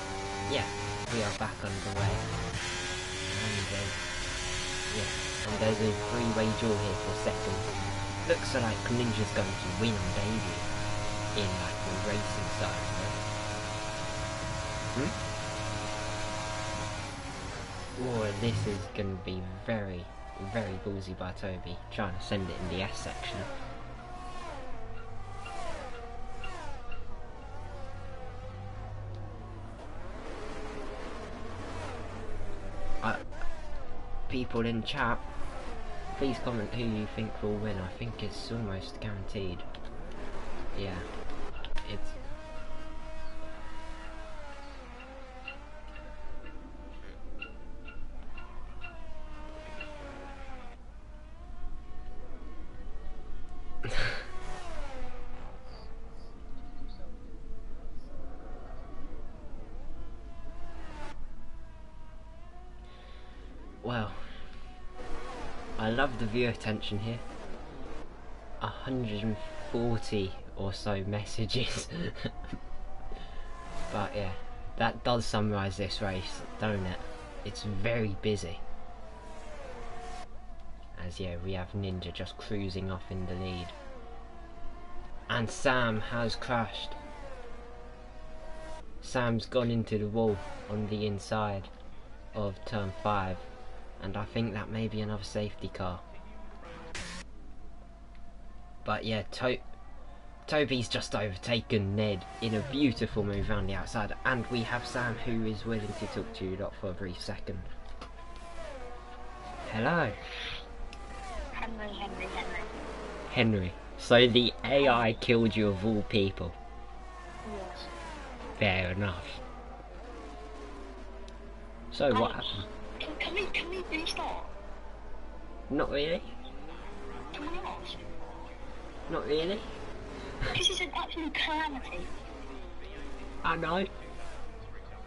yeah, we are back underway. And yeah, and there's a 3-way draw here for second. Looks like Ninja's going to win on debut in like the racing side, right? Oh, this is going to be very, very ballsy by Toby, trying to send it in the S section. People in chat, please comment who you think will win. I think it's almost guaranteed. Yeah, it's... Well, I love the viewer attention here. 140 or so messages. But yeah, that does summarise this race, don't it? It's very busy. As yeah, we have Ninja just cruising off in the lead. And Sam has crashed. Sam's gone into the wall on the inside of turn 5. And I think that may be another safety car. But yeah, Toby's just overtaken Ned in a beautiful move around the outside, and we have Sam who is willing to talk to you lot for a brief second. Hello. Henry. So the AI killed you of all people. Yes. Fair enough. So what happened? Can we restart? Not really. Can we not? Not really. This is an absolute calamity. I know.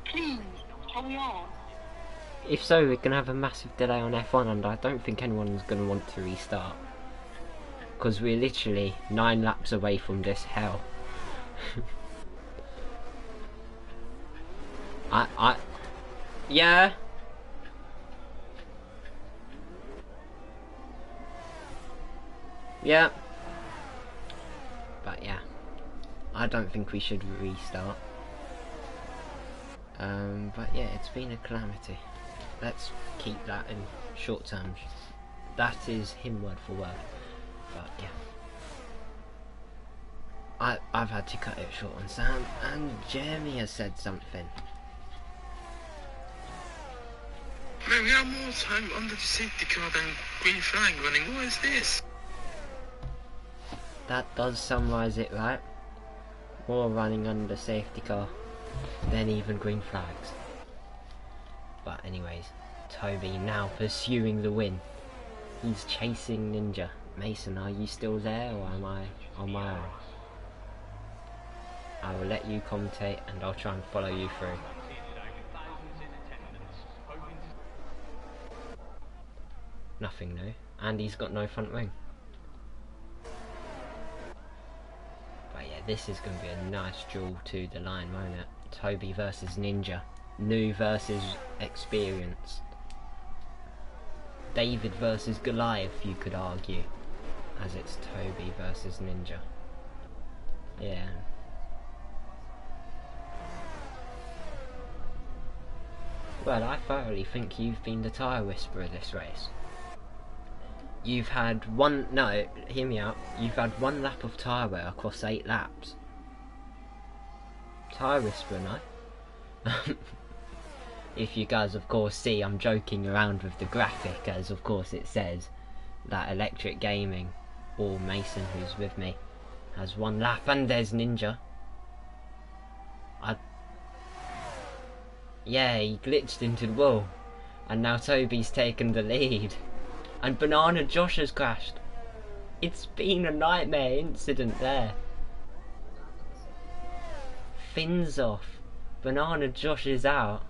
Please, can we on? If so, we're going to have a massive delay on F1, and I don't think anyone's going to want to restart. Because we're literally 9 laps away from this hell. Yeah. Yeah. But yeah, I don't think we should restart. But yeah, it's been a calamity. Let's keep that in short terms. That is him word for word. But yeah, I've had to cut it short on Sam, and Jeremy has said something. Man, we have more time under the safety car than green flag running. What is this? That does summarise it, right? More running under safety car than even green flags. But anyways, Toby now pursuing the win. He's chasing Ninja. Mason, are you still there, or am I on my own? I will let you commentate and I'll try and follow you through. Nothing new, and he's got no front wing. But yeah, this is going to be a nice duel to the line, won't it? Toby versus Ninja. New versus experienced. David versus Goliath, you could argue. As it's Toby versus Ninja. Yeah. Well, I thoroughly think you've been the tyre whisperer this race. You've had one... No, hear me out. You've had 1 lap of tyre wear across 8 laps. Tyre whisperer, no? If you guys, of course, see, I'm joking around with the graphic, as, of course, it says that Electric Gaming, or Mason, who's with me, has 1 lap, and there's Ninja. Yeah, he glitched into the wall, and now Toby's taken the lead. And Banana Josh has crashed. It's been a nightmare incident there. Fins off. Banana Josh is out.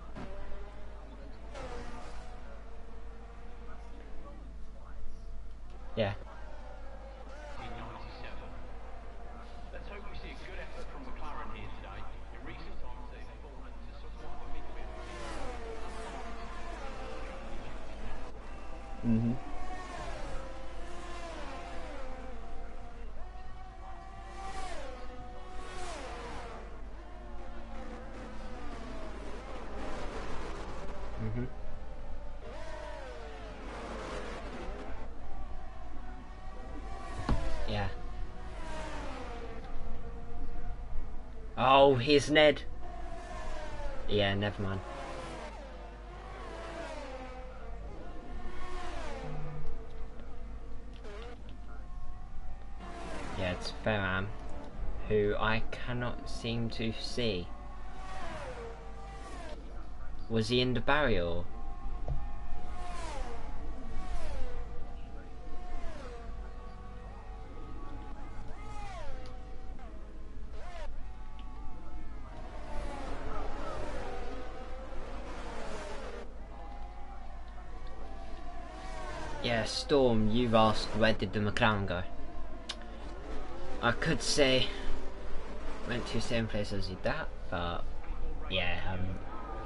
Yeah. Let's hope we see a good effort from McLaren here today. In recent times, they've fallen to somewhat of a midfield. Yeah. Oh, here's Ned. Yeah, never mind. Yeah, it's Ferran, who I cannot seem to see. Was he in the barrier? Or? Yeah, Storm, you've asked where did the McLaren go? I could say went to the same place as your dad, but yeah,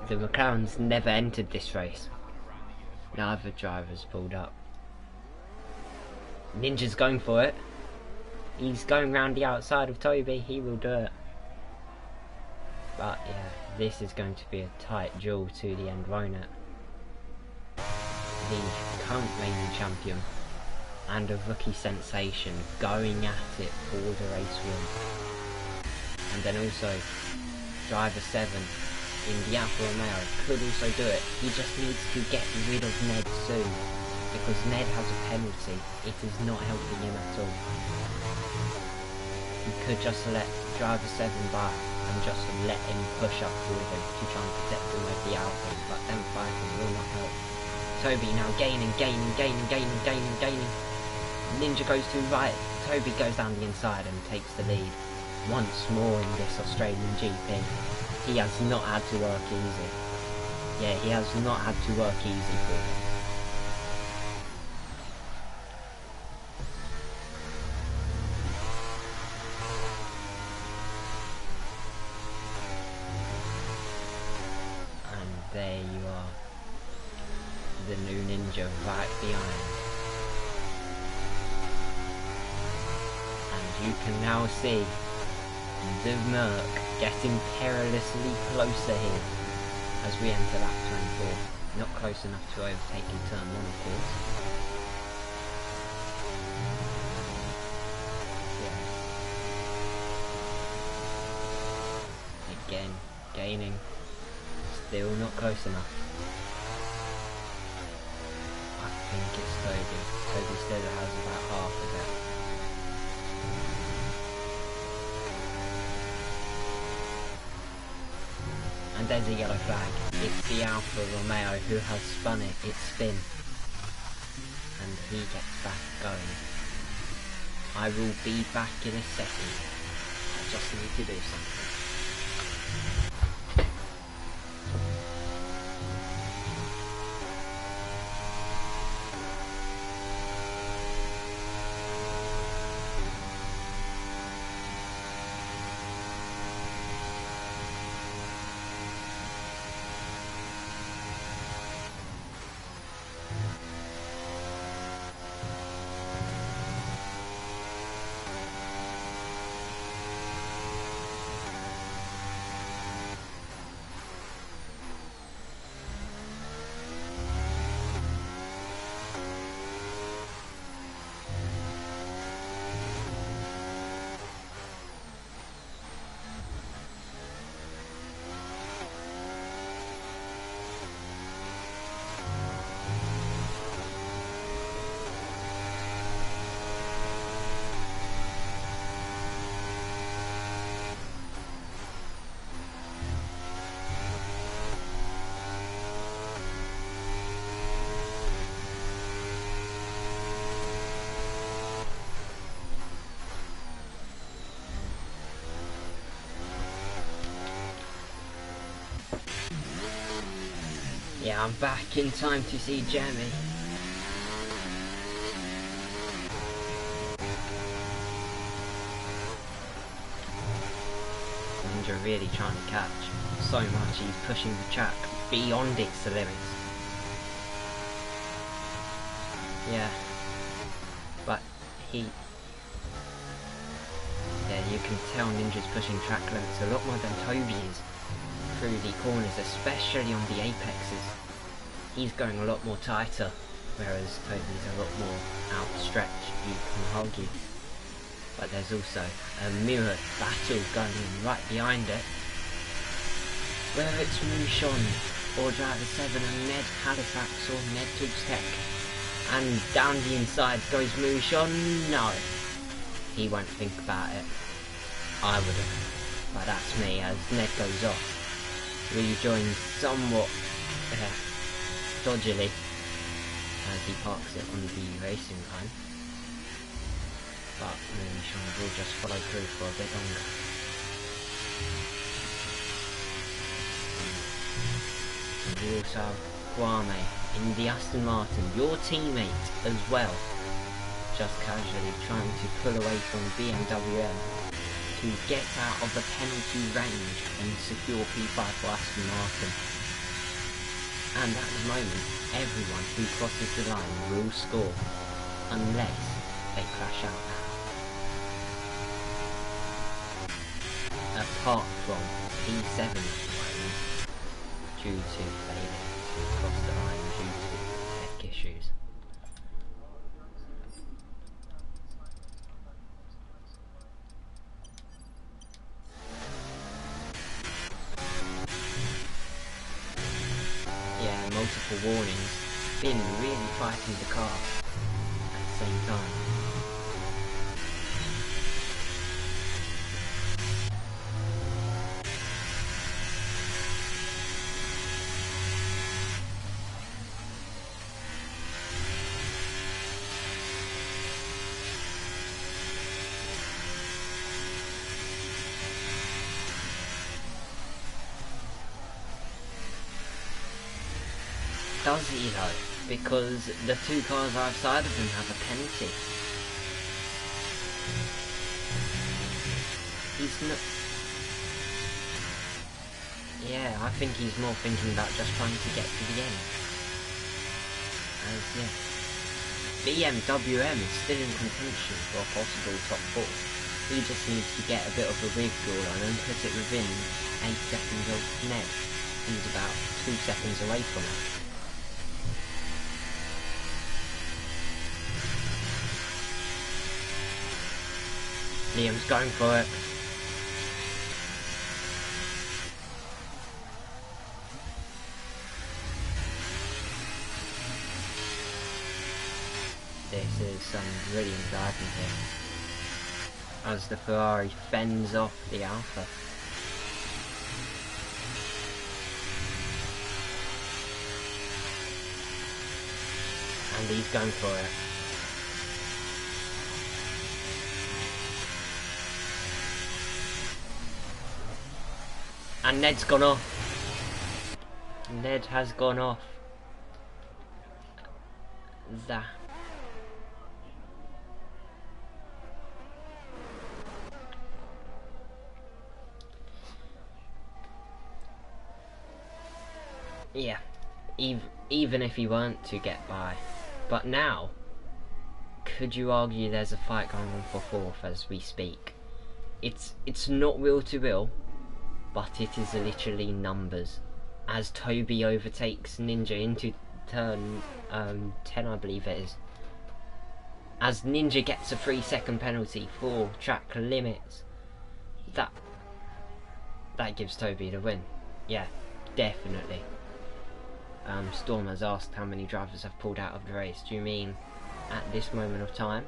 the McLaren's never entered this race. Neither driver's pulled up. Ninja's going for it. He's going round the outside of Toby, he will do it. But yeah, this is going to be a tight duel to the end, won't it? The current reigning champion and a rookie sensation going at it for the race win. And then also driver 7 in the Alfa Romeo could also do it. He just needs to get rid of Ned soon, because Ned has a penalty. It is not helping him at all. He could just let driver 7 by and just let him push up with him to try and protect him with the Alfa, but them fighting will not help. Toby now gaining. Ninja goes to right, Toby goes down the inside and takes the lead once more in this Australian GP. He has not had to work easy. Yeah, he has not had to work easy for him. And there you are. The new Ninja right behind. And you can now see the Merc getting perilously closer here as we enter lap 24. Not close enough to overtake in turn 1, of course. Yeah. Again, gaining. Still not close enough. I think it's Toby. Toby still has about half of it. And there's a yellow flag. It's the Alfa Romeo who has spun it. It's spin. And he gets back going. I will be back in a second. I just need to do something. Yeah, I'm back in time to see Jamie. Ninja really trying to catch. So much he's pushing the track beyond its limits. Yeah. But yeah, you can tell Ninja's pushing track limits a lot more than Toby is through the corners, especially on the apexes. He's going a lot more tighter, whereas Toby's a lot more outstretched, you can argue. But there's also a mirrored battle going on right behind it, whether it's Mouchon or Driver 7 and Ned Halifax or Ned Tech. And down the inside goes Mouchon. No, he won't think about it. I wouldn't, but that's me, as Ned goes off. Rejoins somewhat dodgily as he parks it on the racing line. But Mouchon will just follow through for a bit longer. And we also have Kwame in the Aston Martin, your teammate as well, just casually trying to pull away from BMW M to get out of the penalty range and secure P5 for Aston Martin. And at the moment, everyone who crosses the line will score, unless they crash out now. Apart from P7 at the moment, due to failing to cross the line due to tech issues. multiple warnings. Been really fighting the car at the same time. Does he though? Because the two cars outside of him have a penalty. He's not... Yeah, I think he's more thinking about just trying to get to the end. As, yeah. BMWM is still in contention for a possible top 4. He just needs to get a bit of a wiggle on and put it within 8 seconds of Ned. He's about 2 seconds away from it. Liam's going for it. This is some brilliant driving here, as the Ferrari fends off the Alpha. And he's going for it. And Ned's gone off. Ned has gone off. That. Yeah, even if he weren't to get by. But now, could you argue there's a fight going on for 4th as we speak? It's not wheel to wheel, but it is literally numbers. As Toby overtakes Ninja into turn 10, I believe it is. As Ninja gets a 3-second penalty for track limits. That gives Toby the win. Yeah, definitely. Storm has asked how many drivers have pulled out of the race. Do you mean at this moment of time?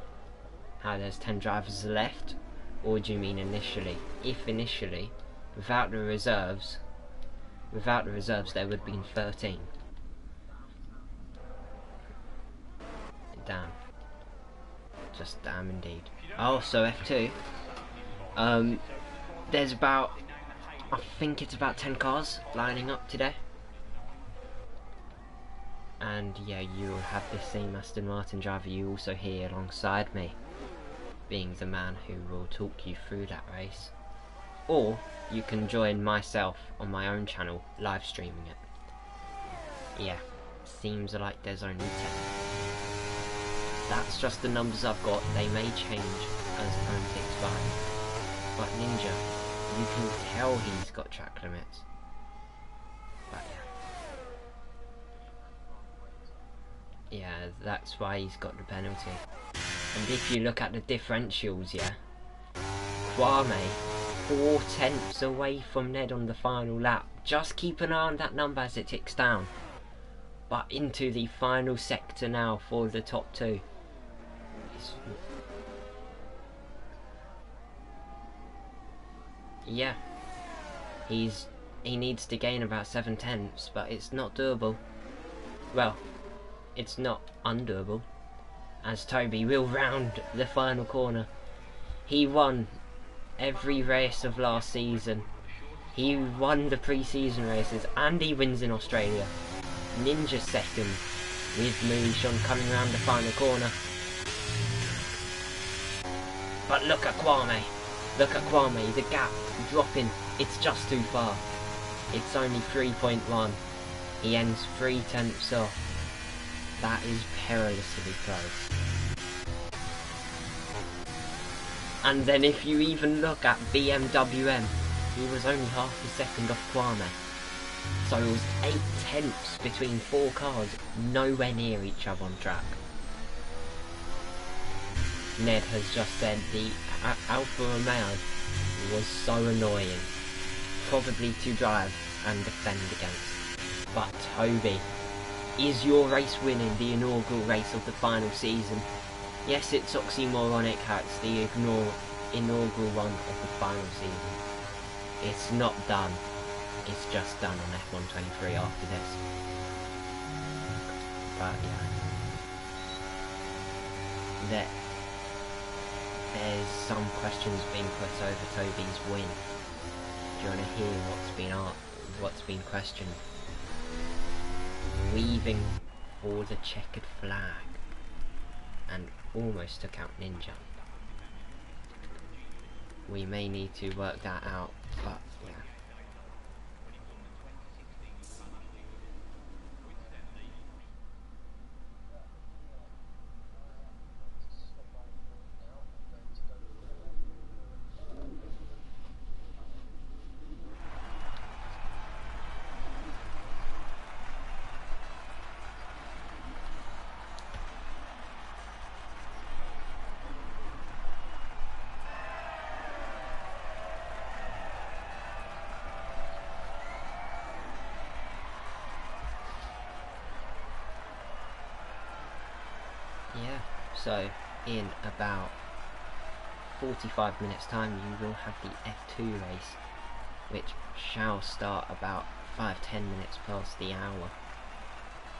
How there's 10 drivers left? Or do you mean initially? If initially, without the reserves there would have been 13. Damn. Just damn indeed. Oh, so F2. There's about, I think it's about 10 cars lining up today. And yeah, you'll have this same Aston Martin driver you also hear alongside me, being the man who will talk you through that race. Or you can join myself on my own channel, live streaming it. Yeah, seems like there's only 10. That's just the numbers I've got. They may change as time ticks by. But Ninja, you can tell he's got track limits. But yeah, that's why he's got the penalty. And if you look at the differentials, yeah, Kwame 4/10 away from Ned on the final lap. Just keep an eye on that number as it ticks down. But into the final sector now for the top 2. Yeah, he needs to gain about 7/10, but it's not doable. Well, it's not undoable, as Toby will round the final corner. He won every race of last season. He won the pre-season races, and he wins in Australia. Ninja second, with Moonshon coming round the final corner. But look at Kwame. Look at Kwame, the gap dropping. It's just too far. It's only 3.1. He ends 3/10 off. That is perilously close. And then if you even look at BMWM, he was only half a second off Kwame. So it was 8/10 between 4 cars, nowhere near each other on track. Ned has just said the Alfa Romeo was so annoying, probably to drive and defend against. But Toby, is your race winning the inaugural race of the final season? Yes, it's oxymoronic how it's the inaugural one of the final season. It's not done. It's just done on F123 after this. But yeah. There's some questions being put over Toby's win. Do you want to hear what's been questioned? Weaving for the checkered flag and almost took out Ninja. We may need to work that out, but yeah. Yeah, so in about 45 minutes time you will have the F2 race, which shall start about 5-10 minutes past the hour,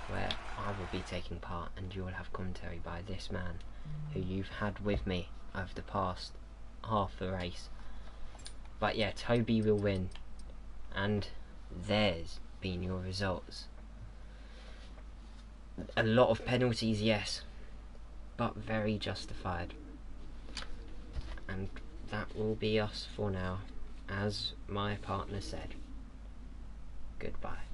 where I will be taking part and you will have commentary by this man who you've had with me over the past half the race. But yeah, Toby will win, and there's been your results. A lot of penalties, yes, but very justified. And that will be us for now, as my partner said. Goodbye.